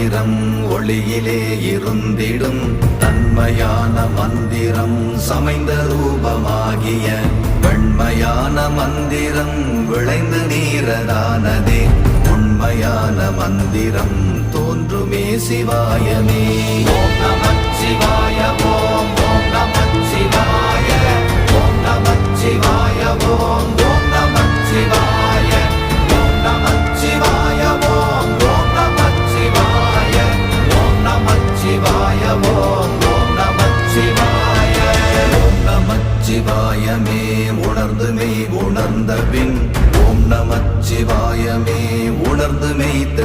மந்திரம் ஒளியிலே இருந்திடும் தன்மையான மந்திரம் சமைந்த ரூபமாகிய வெண்மையான மந்திரம் விளைந்து நீரதானதே உண்மையான மந்திரம் தோன்றுமே சிவாயமே. ஓம் நமச்சிவாய ஓம் ஓம் நமச்சிவாய ஓம் நமச்சிவாய ஓம் ஓம் நமச்சிவாய ஓம் நமச்சிவாய ஓம் ஓம் நமச்சிவாய ஓம் நமச்சிவாய ஓம் ஓம் நமச்சிவாய. ஓம் நமச்சிவாயமே உணர்ந்து மெய் உணர்ந்த பின் ஓம் நமச்சிவாயமே உணர்ந்து மெய்த்த